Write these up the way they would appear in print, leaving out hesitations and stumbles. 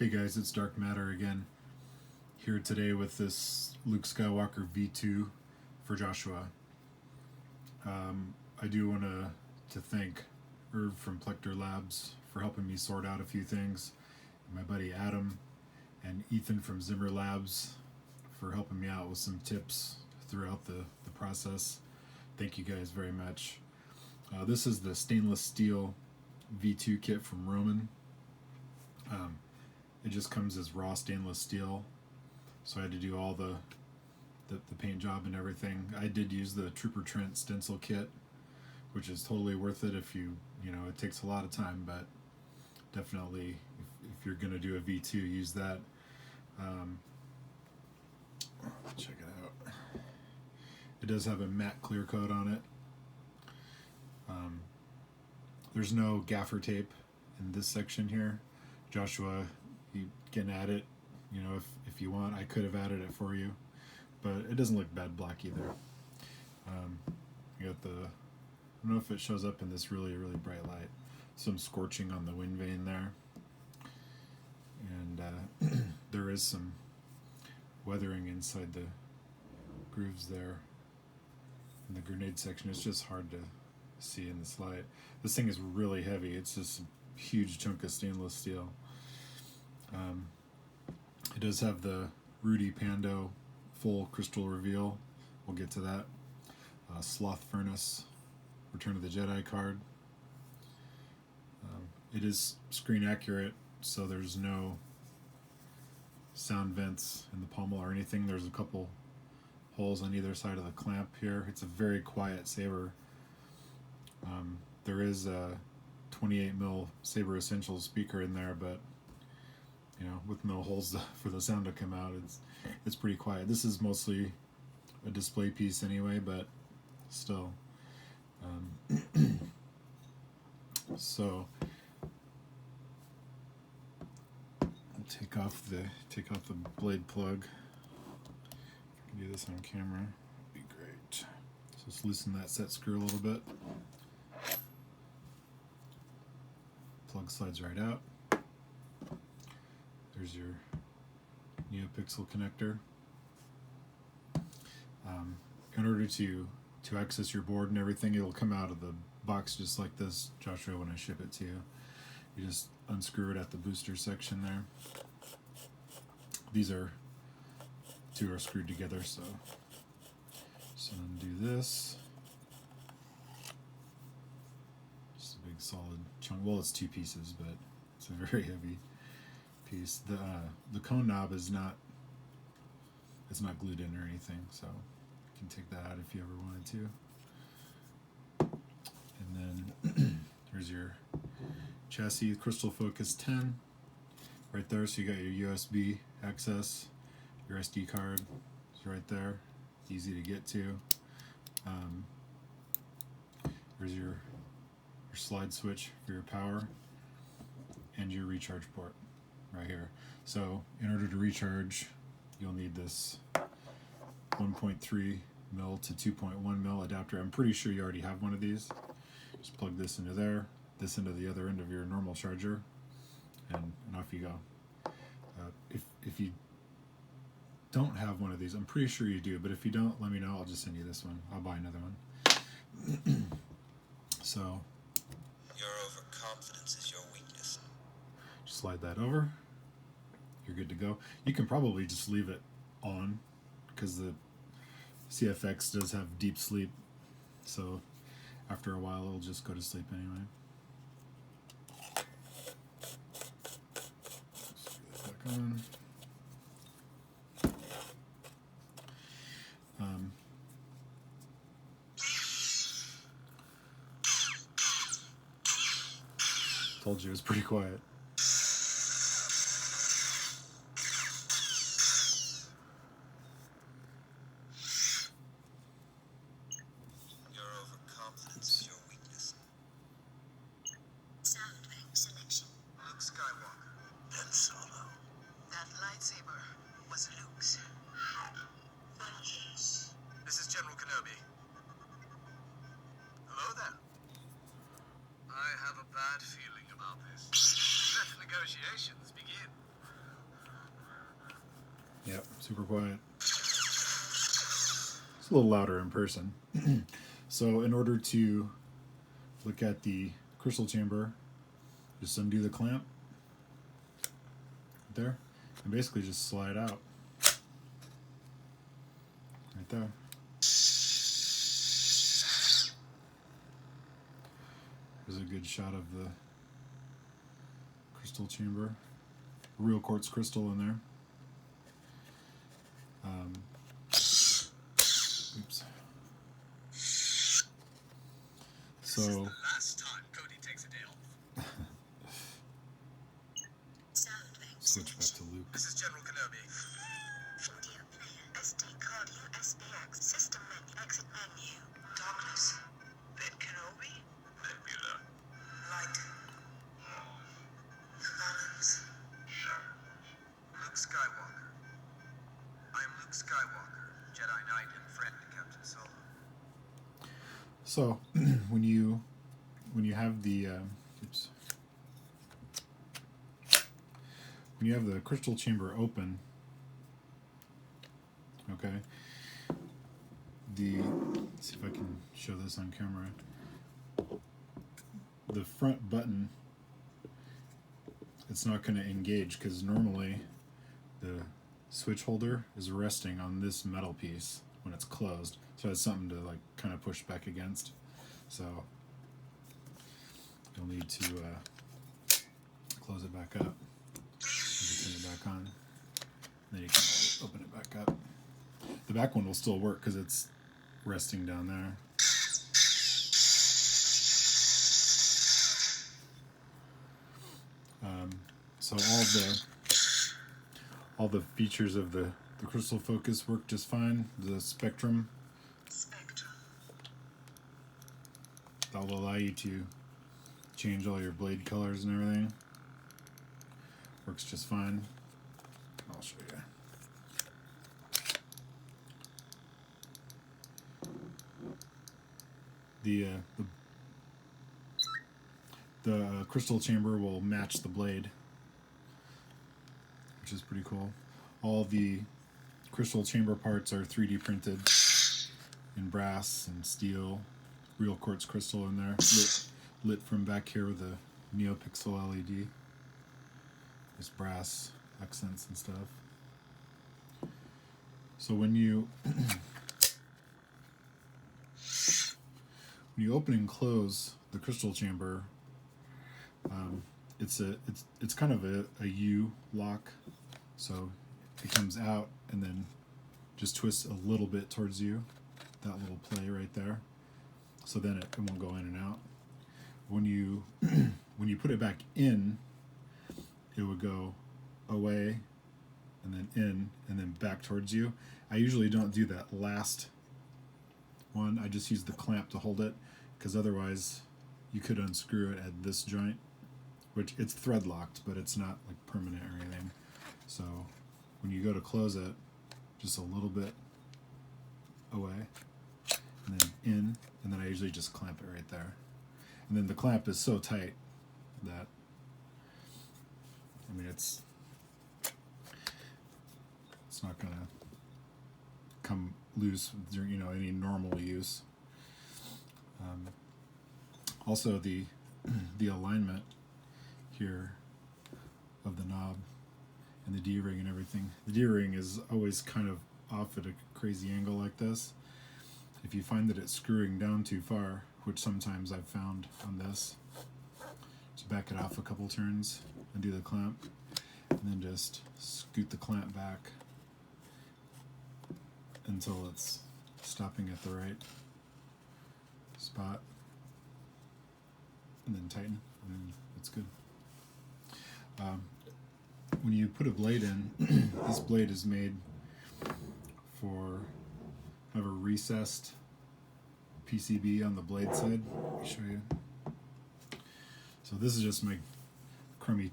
Hey guys, it's Dark Matter again, here today with this Luke Skywalker V2 for Joshua. I do want to thank Irv from Plector Labs for helping me sort out a few things, and my buddy Adam and Ethan from Zimmer Labs for helping me out with some tips throughout the process. Thank you guys very much. This is the stainless steel V2 kit from Roman. It just comes as raw stainless steel, so I had to do all the paint job and everything. I did use the Trooper Trent stencil kit, which is totally worth it if you know, it takes a lot of time, but definitely if you're going to do a V2, use that. Check it out. It does have a matte clear coat on it. There's no gaffer tape in this section here. Joshua, you can add it, you know, if you want. I could have added it for you, but it doesn't look bad black either. You got the, I don't know if it shows up in this really bright light, some scorching on the wind vane there, and there is some weathering inside the grooves there in the grenade section. It's just hard to see in this light. This thing is really heavy. It's just a huge chunk of stainless steel. It does have the Rudy Pando full crystal reveal. We'll get to that. SlothFurnace Return of the Jedi card. It is screen accurate, so there's no sound vents in the pommel or anything. There's a couple holes on either side of the clamp here. It's a very quiet saber. There is a 28mm Saber Essentials speaker in there, but you know, with no holes for the sound to come out, it's pretty quiet. This is mostly a display piece anyway, but still. So I'll take off the blade plug. If I can do this on camera, it'd be great. So let's loosen that set screw a little bit. Plug slides right out. There's your Neopixel connector. In order to access your board and everything, it'll come out of the box just like this, Joshua, when I ship it to you. You just unscrew it at the booster section there. These two are screwed together, so undo this. Just a big solid chunk. Well, it's two pieces, but it's a very heavy piece. The cone knob is not, it's not glued in or anything, so you can take that out if you ever wanted to. And then here's your chassis, Crystal Focus 10 right there. So you got your USB access, your SD card is right there, easy to get to. Here's your slide switch for your power and your recharge port right here. So in order to recharge, you'll need this 1.3mm to 2.1mm adapter. I'm pretty sure you already have one of these. Just plug this into there, this into the other end of your normal charger, and off you go. If you don't have one of these, I'm pretty sure you do, but if you don't, let me know. I'll just send you this one. I'll buy another one. So your overconfidence is your weakness. Just slide that over. You're good to go. You can probably just leave it on because the CFX does have deep sleep, so after a while it'll just go to sleep anyway. Screw that back on. Told you it was pretty quiet. Your overconfidence is your weakness. Sound bank selection. Luke Skywalker. Ben Solo. That lightsaber was Luke's. Vengeance. This is General Kenobi. Hello there. I have a bad feeling about this. Let the negotiations begin. Yep, super quiet. It's a little louder in person. So in order to look at the crystal chamber, just undo the clamp right there, and basically just slide out right there. There's a good shot of the crystal chamber. Real quartz crystal in there. Oops. So. This is the last time Cody takes a day off. SlothFurnace Switch back to Luke. This is General Kenobi. Audio player. SD card USBX. System menu. Exit menu. Darkness. Ben Kenobi. Nebula. Light. The balance. Luke Skywalker. I am Luke Skywalker, Jedi Knight and friend to Captain Solo. So when you have the when you have the crystal chamber open, okay. Let's see if I can show this on camera. The front button, it's not going to engage because normally the switch holder is resting on this metal piece when it's closed, so it's something to like kind of push back against. So you'll need to close it back up, turn it back on, then you can open it back up. The back one will still work because it's resting down there. So all the features of the crystal focus work just fine. The spectrum, that will allow you to change all your blade colors and everything. Works just fine. I'll show you. The crystal chamber will match the blade, which is pretty cool. All the crystal chamber parts are 3D printed in brass and steel, real quartz crystal in there, lit from back here with a Neopixel LED. There's brass accents and stuff. So when you when you open and close the crystal chamber, it's kind of a U lock, so it comes out and then just twists a little bit towards you, that little play right there, so then it won't go in and out. When you when you put it back in, it would go away and then in and then back towards you. I usually don't do that last one. I just use the clamp to hold it, because otherwise you could unscrew it at this joint, which it's thread locked, but it's not like permanent or anything. So when you go to close it, just a little bit away and then in, and then I usually just clamp it right there. And then the clamp is so tight that, I mean, it's not gonna come loose during, you know, any normal use. Also the alignment here of the knob and the D-ring and everything. The D-ring is always kind of off at a crazy angle like this. If you find that it's screwing down too far, which sometimes I've found on this, just back it off a couple turns, undo the clamp, and then just scoot the clamp back until it's stopping at the right spot, and then tighten, and then it's good. When you put a blade in, this blade is made for have a recessed PCB on the blade side. Let me show you. So this is just my crummy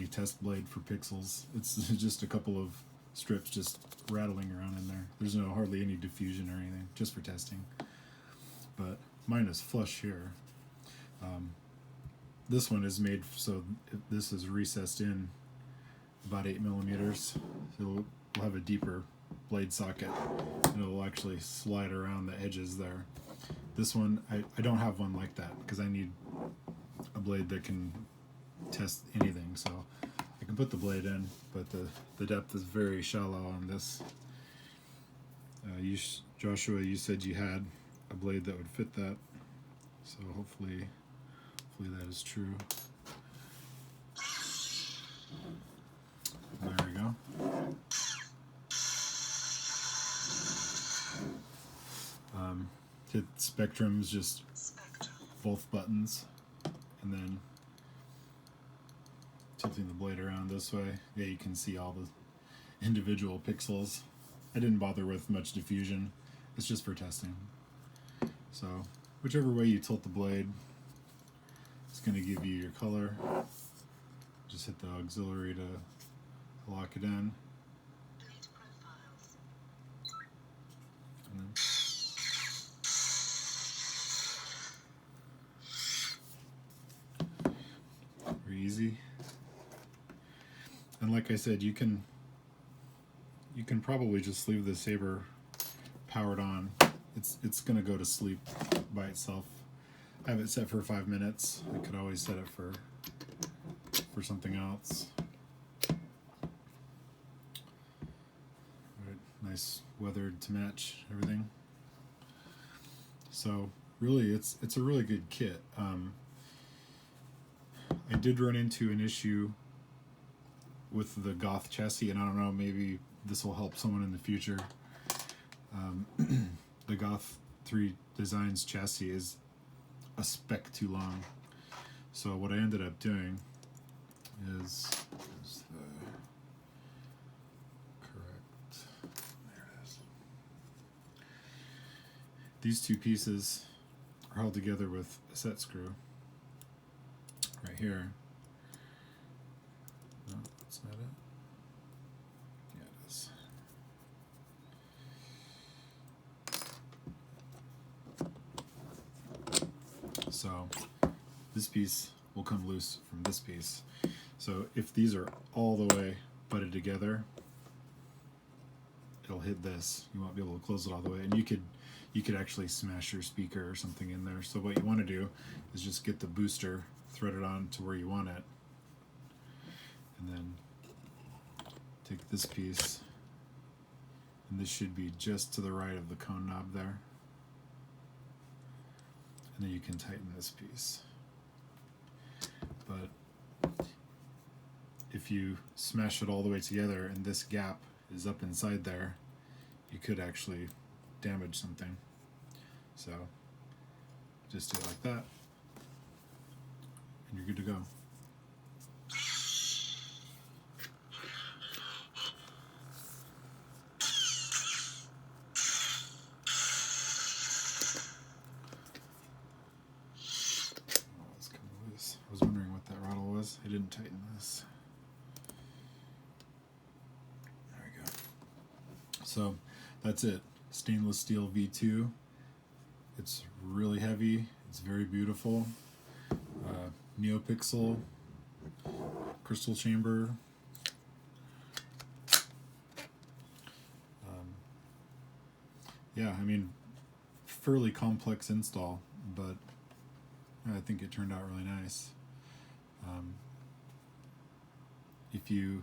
test blade for pixels. It's just a couple of strips just rattling around in there. There's hardly any diffusion or anything, just for testing. But mine is flush here. This one is made so this is recessed in about 8 millimeters. So will have a deeper blade socket, and it will actually slide around the edges there. This one, I don't have one like that because I need a blade that can test anything. So I can put the blade in, but the depth is very shallow on this. Joshua, you said you had a blade that would fit that, so hopefully that is true. There we go. Hit spectrums, just both buttons, and then tilting the blade around this way. Yeah, you can see all the individual pixels. I didn't bother with much diffusion. It's just for testing. So whichever way you tilt the blade, it's going to give you your color. Just hit the auxiliary to lock it in. And then very easy. And like I said, you can probably just leave the saber powered on. It's gonna go to sleep by itself. I have it set for 5 minutes. I could always set it for something else. Right, nice weathered to match everything. So really, it's a really good kit. I did run into an issue with the Goth chassis, and I don't know, maybe this will help someone in the future. The Goth 3 Designs chassis is a speck too long. So what I ended up doing is the correct, there it is. These two pieces are held together with a set screw right here. No, that's not it. Yeah, it is. So this piece will come loose from this piece. So if these are all the way butted together, it'll hit this. You won't be able to close it all the way, and you could actually smash your speaker or something in there. So what you want to do is just get the booster threaded on to where you want it, and then take this piece, and this should be just to the right of the cone knob there, and then you can tighten this piece. But if you smash it all the way together and this gap is up inside there, you could actually damage something. So just do it like that, and you're good to go. I was wondering what that rattle was. I didn't tighten this. There we go. So that's it. Stainless steel V2. It's really heavy. It's very beautiful. Neopixel crystal chamber. Yeah, I mean, fairly complex install, but I think it turned out really nice. If you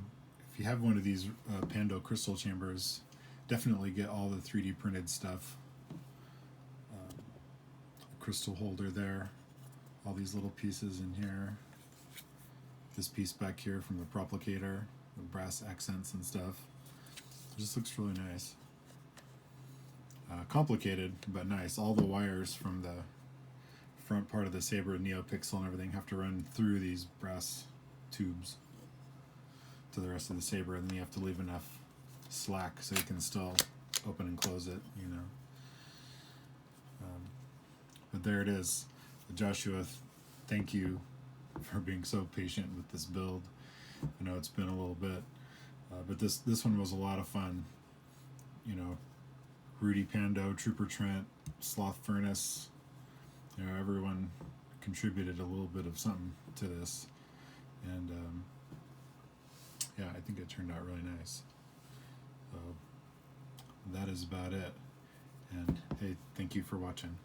have one of these Pando crystal chambers, definitely get all the 3D printed stuff. Crystal holder there, all these little pieces in here, this piece back here from the proplicator, the brass accents and stuff. It just looks really nice. Complicated, but nice. All the wires from the front part of the saber, Neopixel and everything, have to run through these brass tubes to the rest of the saber, and then you have to leave enough slack so you can still open and close it, you know. But there it is. Joshua, thank you for being so patient with this build. I know it's been a little bit, but this one was a lot of fun. You know, Rudy Pando, Trooper Trent, SlothFurnace, you know, everyone contributed a little bit of something to this, and yeah, I think it turned out really nice. that is about it. And hey, thank you for watching.